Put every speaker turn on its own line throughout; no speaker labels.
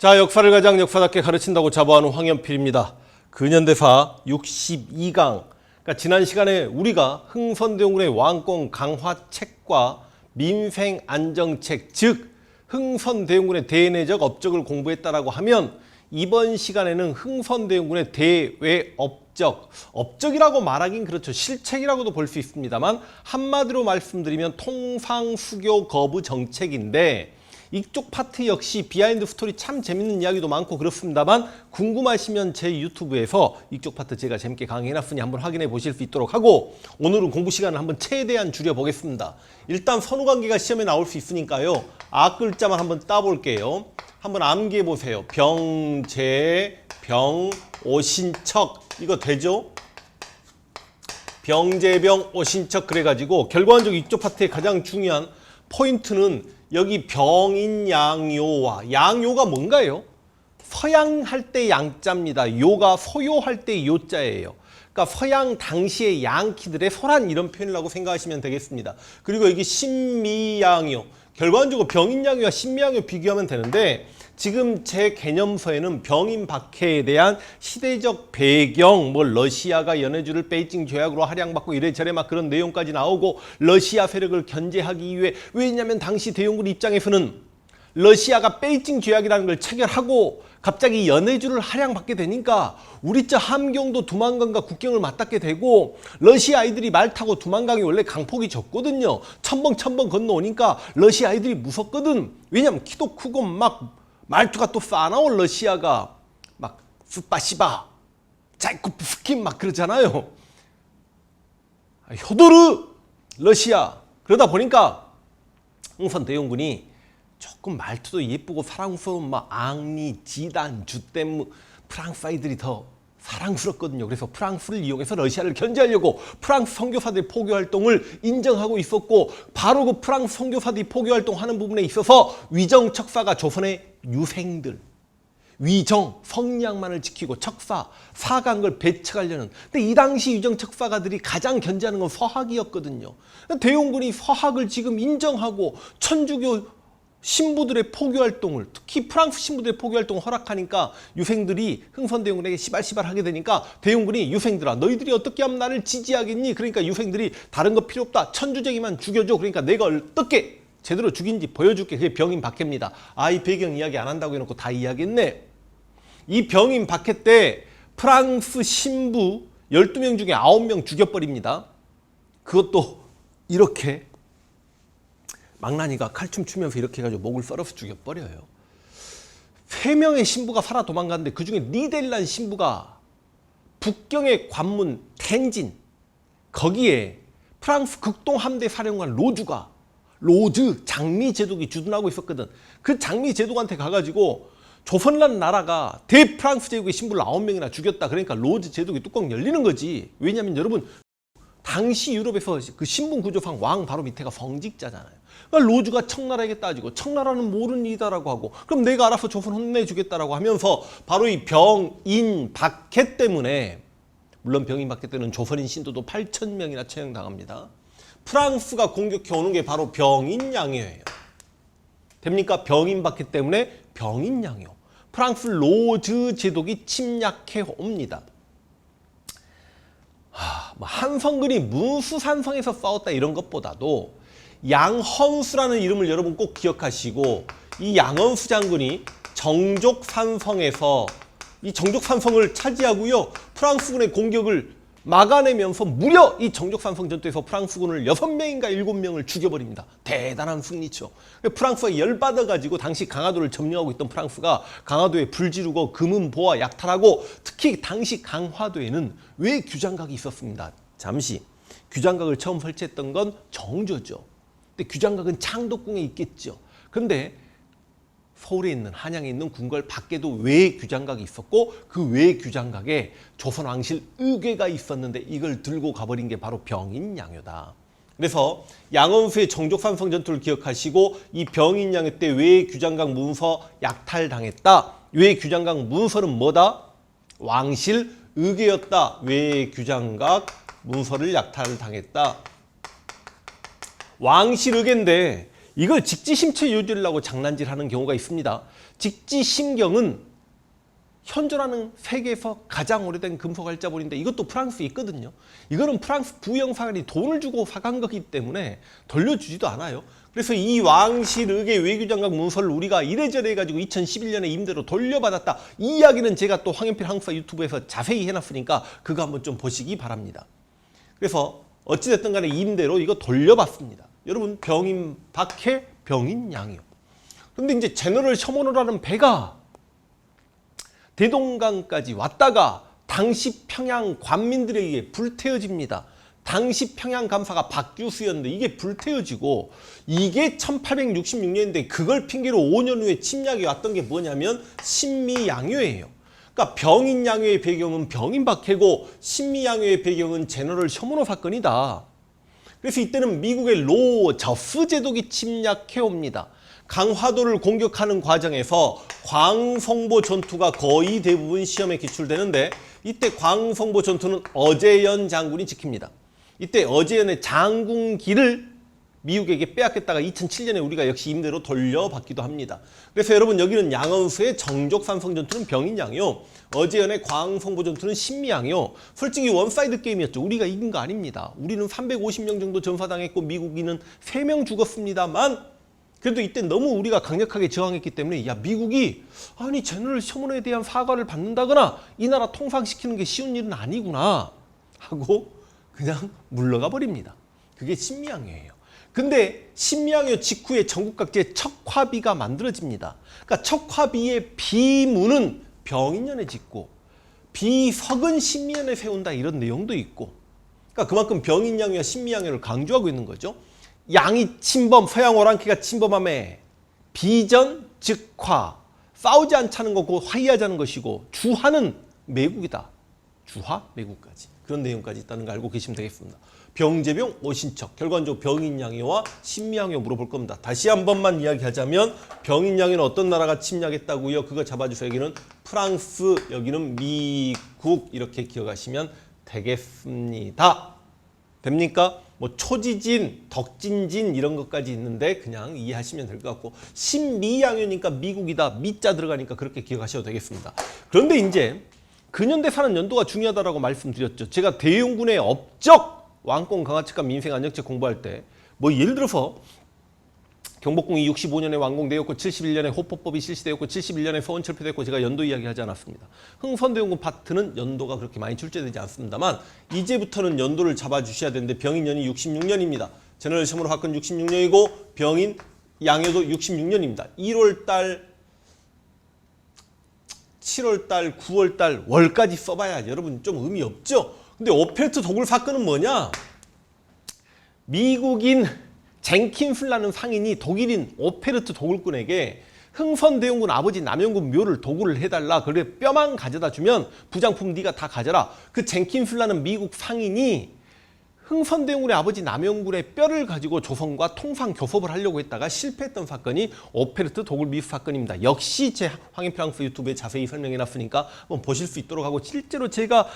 자, 역사를 가장 역사답게 가르친다고 자부하는 황연필입니다. 근현대사 62강. 그러니까 지난 시간에 우리가 흥선대원군의 왕권 강화책과 민생안정책, 즉 흥선대원군의 대내적 업적을 공부했다라고 하면 이번 시간에는 흥선대원군의 대외 업적이라고 말하긴 그렇죠. 실책이라고도 볼 수 있습니다만 한마디로 말씀드리면 통상수교 거부 정책인데 이쪽 파트 역시 비하인드 스토리 참 재밌는 이야기도 많고 그렇습니다만 궁금하시면 제 유튜브에서 이쪽 파트 제가 재밌게 강의해놨으니 한번 확인해 보실 수 있도록 하고 오늘은 공부 시간을 한번 최대한 줄여보겠습니다. 일단 선후관계가 시험에 나올 수 있으니까요. 앞글자만 한번 따볼게요. 한번 암기해 보세요. 병재, 병, 오신척 이거 되죠? 병재병, 오신척 그래가지고 결과적으로 이쪽 파트의 가장 중요한 포인트는 여기 병인양요와 양요가 뭔가요? 서양할 때 양자입니다. 요가 소요할 때 요자예요. 그러니까 서양 당시의 양키들의 소란 이런 표현이라고 생각하시면 되겠습니다. 그리고 여기 신미양요. 결과적으로 병인양요와 신미양요 비교하면 되는데 지금 제 개념서에는 병인박해에 대한 시대적 배경, 뭐 러시아가 연해주를 베이징 조약으로 할양받고 이래저래 막 그런 내용까지 나오고 러시아 세력을 견제하기 위해 왜냐하면 당시 대용군 입장에서는 러시아가 베이징 조약이라는 걸 체결하고 갑자기 연해주를 할양받게 되니까 우리 저 함경도 두만강과 국경을 맞닿게 되고 러시아 아이들이 말 타고 두만강이 원래 강폭이 적거든요. 첨벙 건너오니까 러시아 아이들이 무섭거든. 왜냐면 키도 크고 막 말투가 또 싸나운 러시아가 막 스파시바, 차이코프스키 막 그러잖아요. 효도르 러시아. 그러다 보니까 흥선대원군이 조금 말투도 예쁘고 사랑스러운 막 앙리, 지단, 주댐 프랑스 아이들이 더 사랑스럽거든요. 그래서 프랑스를 이용해서 러시아를 견제하려고 프랑스 선교사들의 포교활동을 인정하고 있었고 바로 그 프랑스 선교사들이 포교활동하는 부분에 있어서 위정 척사가 조선의 유생들 위정, 성리학만을 지키고 척사, 사강을 배척하려는 근데 이 당시 위정 척사가들이 가장 견제하는 건 서학이었거든요. 대용군이 서학을 지금 인정하고 천주교 신부들의 포교활동을 특히 프랑스 신부들의 포교활동을 허락하니까 유생들이 흥선대원군에게 시발시발 하게 되니까 대용군이 유생들아 너희들이 어떻게 하면 나를 지지하겠니? 그러니까 유생들이 다른 거 필요 없다. 천주쟁이만 죽여줘. 그러니까 내가 어떻게 제대로 죽인지 보여줄게. 그게 병인박해입니다. 아, 이 배경 이야기 안 한다고 해놓고 다 이야기했네. 이 병인박해 때 프랑스 신부 12명 중에 9명 죽여버립니다. 그것도 이렇게 망나니가 칼춤 추면서 이렇게 해가지고 목을 썰어서 죽여버려요. 3명의 신부가 살아 도망갔는데 그중에 니델란 신부가 북경의 관문 텐진 거기에 프랑스 극동 함대 사령관 로즈 장미 제독이 주둔하고 있었거든. 그 장미 제독한테 가가지고 조선이라는 나라가 대프랑스 제국의 신부를 9명이나 죽였다. 그러니까 로즈 제독이 뚜껑 열리는 거지. 왜냐하면 여러분 당시 유럽에서 그 신분 구조상 왕 바로 밑에가 성직자잖아요. 그러니까 로즈가 청나라에게 따지고 청나라는 모르는 일이다라고 하고 그럼 내가 알아서 조선 혼내주겠다라고 하면서 바로 이 병인박해 때문에 물론 병인박해 때는 조선인 신도도 8,000명이나 처형당합니다. 프랑스가 공격해 오는 게 바로 병인양요예요. 됩니까? 병인박해 때문에 병인양요. 프랑스 로즈 제독이 침략해 옵니다. 한성근이 문수산성에서 싸웠다 이런 것보다도 양헌수라는 이름을 여러분 꼭 기억하시고 이 양헌수 장군이 정족산성에서 이 정족산성을 차지하고요. 프랑스군의 공격을 막아내면서 무려 이 정족산성 전투에서 프랑스군을 6명인가 7명을 죽여버립니다. 대단한 승리죠. 프랑스가 열받아가지고 당시 강화도를 점령하고 있던 프랑스가 강화도에 불 지르고 금은보화 약탈하고 특히 당시 강화도에는 왜 규장각이 있었습니다. 잠시 규장각을 처음 설치했던 건 정조죠. 근데 규장각은 창덕궁에 있겠죠. 그런데 서울에 있는 한양에 있는 궁궐 밖에도 외 규장각이 있었고 그 외 규장각에 조선 왕실 의궤가 있었는데 이걸 들고 가버린 게 바로 병인양요다. 그래서 양헌수의 정족산성 전투를 기억하시고 이 병인양요 때 외 규장각 문서 약탈당했다. 외 규장각 문서는 뭐다? 왕실 의궤였다. 외 규장각 문서를 약탈당했다. 왕실 의궤인데 이걸 직지심체 요지라고 장난질하는 경우가 있습니다. 직지심경은 현존하는 세계에서 가장 오래된 금속 활자본인데 이것도 프랑스에 있거든요. 이거는 프랑스 부영사관이 돈을 주고 사간 거기 때문에 돌려주지도 않아요. 그래서 이 왕실의회 외교장관 문서를 우리가 이래저래 해가지고 2011년에 임대로 돌려받았다. 이 이야기는 제가 또 황현필 한국사 유튜브에서 자세히 해놨으니까 그거 한번 좀 보시기 바랍니다. 그래서 어찌됐든 간에 임대로 이거 돌려받습니다. 여러분 병인 박해, 병인 양요. 근데 이제 제너럴 셔먼호라는 배가 대동강까지 왔다가 당시 평양 관민들에 의해 불태워집니다. 당시 평양 감사가 박규수였는데 이게 불태워지고 이게 1866년인데 그걸 핑계로 5년 후에 침략이 왔던 게 뭐냐면 신미양요예요. 그러니까 병인양요의 배경은 병인박해고 신미양요의 배경은 제너럴 셔먼호 사건이다. 그래서 이때는 미국의 로저스 제독이 침략해옵니다. 강화도를 공격하는 과정에서 광성보 전투가 거의 대부분 시험에 기출되는데 이때 광성보 전투는 어제연 장군이 지킵니다. 이때 어제연의 장군기를 미국에게 빼앗겼다가 2007년에 우리가 역시 임대로 돌려받기도 합니다. 그래서 여러분 여기는 양원수의 정족산성 전투는 병인양요, 어제연의 광성보 전투는 신미양요. 솔직히 원사이드 게임이었죠. 우리가 이긴 거 아닙니다. 우리는 350명 정도 전사당했고 미국인은 3명 죽었습니다만 그래도 이때 너무 우리가 강력하게 저항했기 때문에 야 미국이 아니 제너럴 셔먼호에 대한 사과를 받는다거나 이 나라 통상시키는 게 쉬운 일은 아니구나 하고 그냥 물러가 버립니다. 그게 신미양요예요. 근데 신미양요 직후에 전국 각지에 척화비가 만들어집니다. 그러니까 척화비의 비문은 병인년에 짓고 비석은 신미년에 세운다 이런 내용도 있고 그러니까 그만큼 병인양요와 신미양요를 강조하고 있는 거죠. 양이 침범, 서양 오랑캐가 침범함에 비전, 즉화, 싸우지 않자는 거고 화해하자는 것이고 주화는 매국이다. 주화, 매국까지. 그런 내용까지 있다는 거 알고 계시면 되겠습니다. 병제병, 오신척. 결과적으로 병인양요와 신미양요 물어볼 겁니다. 다시 한 번만 이야기하자면 병인양요는 어떤 나라가 침략했다고요? 그거 잡아주세요. 여기는 프랑스, 여기는 미국 이렇게 기억하시면 되겠습니다. 됩니까? 뭐 초지진, 덕진진 이런 것까지 있는데 그냥 이해하시면 될 것 같고 신미양요니까 미국이다. 미자 들어가니까 그렇게 기억하셔도 되겠습니다. 그런데 이제 근현대 사는 연도가 중요하다고 말씀드렸죠. 제가 대용군의 업적, 왕권 강화책과 민생 안정책 공부할 때 뭐 예를 들어서 경복궁이 65년에 완공되었고 71년에 호포법이 실시되었고 71년에 서원 철폐됐고 제가 연도 이야기하지 않았습니다. 흥선대원군 파트는 연도가 그렇게 많이 출제되지 않습니다만 이제부터는 연도를 잡아주셔야 되는데 병인년이 66년입니다. 제너럴 셔먼호 사건 66년이고 병인 양요도 66년입니다. 1월달, 7월달, 9월달, 월까지 써봐야 여러분 좀 의미 없죠? 근데 오펠트 도굴 사건은 뭐냐? 미국인 젠킨슬라는 상인이 독일인 오페르트 도굴꾼에게 흥선대원군 아버지 남영군 묘를 도굴을 해달라. 그래 뼈만 가져다 주면 부장품 네가 다 가져라. 그 젠킨슬라는 미국 상인이 흥선대원군의 아버지 남영군의 뼈를 가지고 조선과 통상 교섭을 하려고 했다가 실패했던 사건이 오페르트 도굴 미수 사건입니다. 역시 제 황인필 한국사 유튜브에 자세히 설명해놨으니까 한번 보실 수 있도록 하고 실제로 제가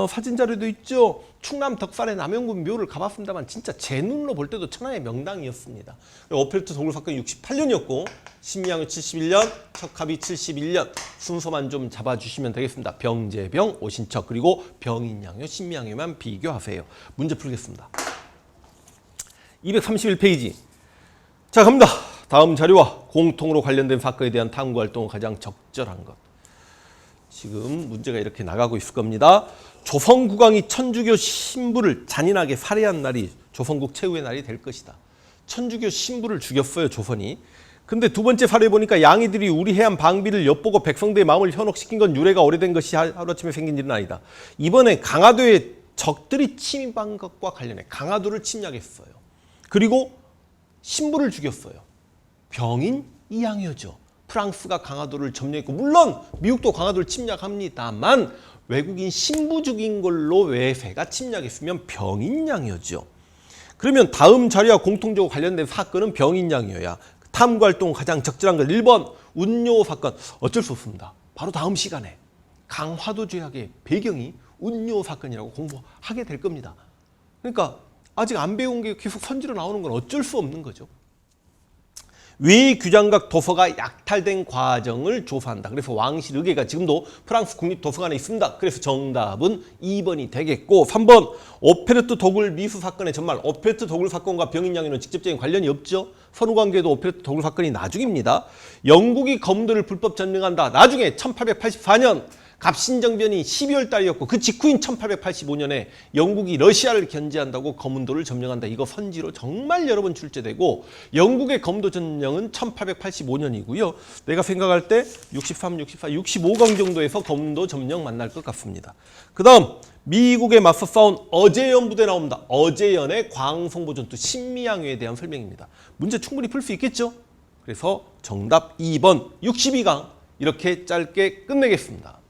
사진 자료도 있죠. 충남 덕산의 남영군 묘를 가봤습니다만 진짜 제 눈으로 볼 때도 천하의 명당이었습니다. 오페르트 도굴 사건 68년이었고 신미양요 71년, 척합이 71년 순서만 좀 잡아주시면 되겠습니다. 병제병, 오신척 그리고 병인양요, 신미양요만 비교하세요. 문제 풀겠습니다. 231페이지. 자 갑니다. 다음 자료와 공통으로 관련된 사건에 대한 탐구활동은 가장 적절한 것. 지금 문제가 이렇게 나가고 있을 겁니다. 조선국왕이 천주교 신부를 잔인하게 살해한 날이 조선국 최후의 날이 될 것이다. 천주교 신부를 죽였어요, 조선이. 근데 두 번째 사례 보니까 양이들이 우리 해안 방비를 엿보고 백성들의 마음을 현혹시킨 건 유래가 오래된 것이 하루아침에 생긴 일은 아니다. 이번에 강화도에 적들이 침입한 것과 관련해 강화도를 침략했어요. 그리고 신부를 죽였어요. 병인 이양요죠. 프랑스가 강화도를 점령했고 물론 미국도 강화도를 침략합니다만 외국인 신부 죽인 걸로 외세가 침략했으면 병인양요죠. 그러면 다음 자료와 공통적으로 관련된 사건은 병인양요야. 탐구활동 가장 적절한 건 1번 운요 사건. 어쩔 수 없습니다. 바로 다음 시간에 강화도 조약의 배경이 운요 사건이라고 공부하게 될 겁니다. 그러니까 아직 안 배운 게 계속 선지로 나오는 건 어쩔 수 없는 거죠. 왜 규장각 도서가 약탈된 과정을 조사한다. 그래서 왕실 의궤가 지금도 프랑스 국립도서관에 있습니다. 그래서 정답은 2번이 되겠고 3번 오페르트 도굴 미수 사건의 전말. 오페르트 도굴 사건과 병인양요는 직접적인 관련이 없죠. 선후관계도 오페르트 도굴 사건이 나중입니다. 영국이 검도를 불법 점령한다. 나중에 1884년 갑신정변이 12월 달이었고 그 직후인 1885년에 영국이 러시아를 견제한다고 검은도를 점령한다. 이거 선지로 정말 여러 번 출제되고 영국의 검도 점령은 1885년이고요. 내가 생각할 때 63, 64, 65강 정도에서 검도 점령 만날 것 같습니다. 그 다음 미국에 맞서 싸운 어제연 부대 나옵니다. 어제연의 광성보 전투 신미양요에 대한 설명입니다. 문제 충분히 풀 수 있겠죠? 그래서 정답 2번 62강 이렇게 짧게 끝내겠습니다.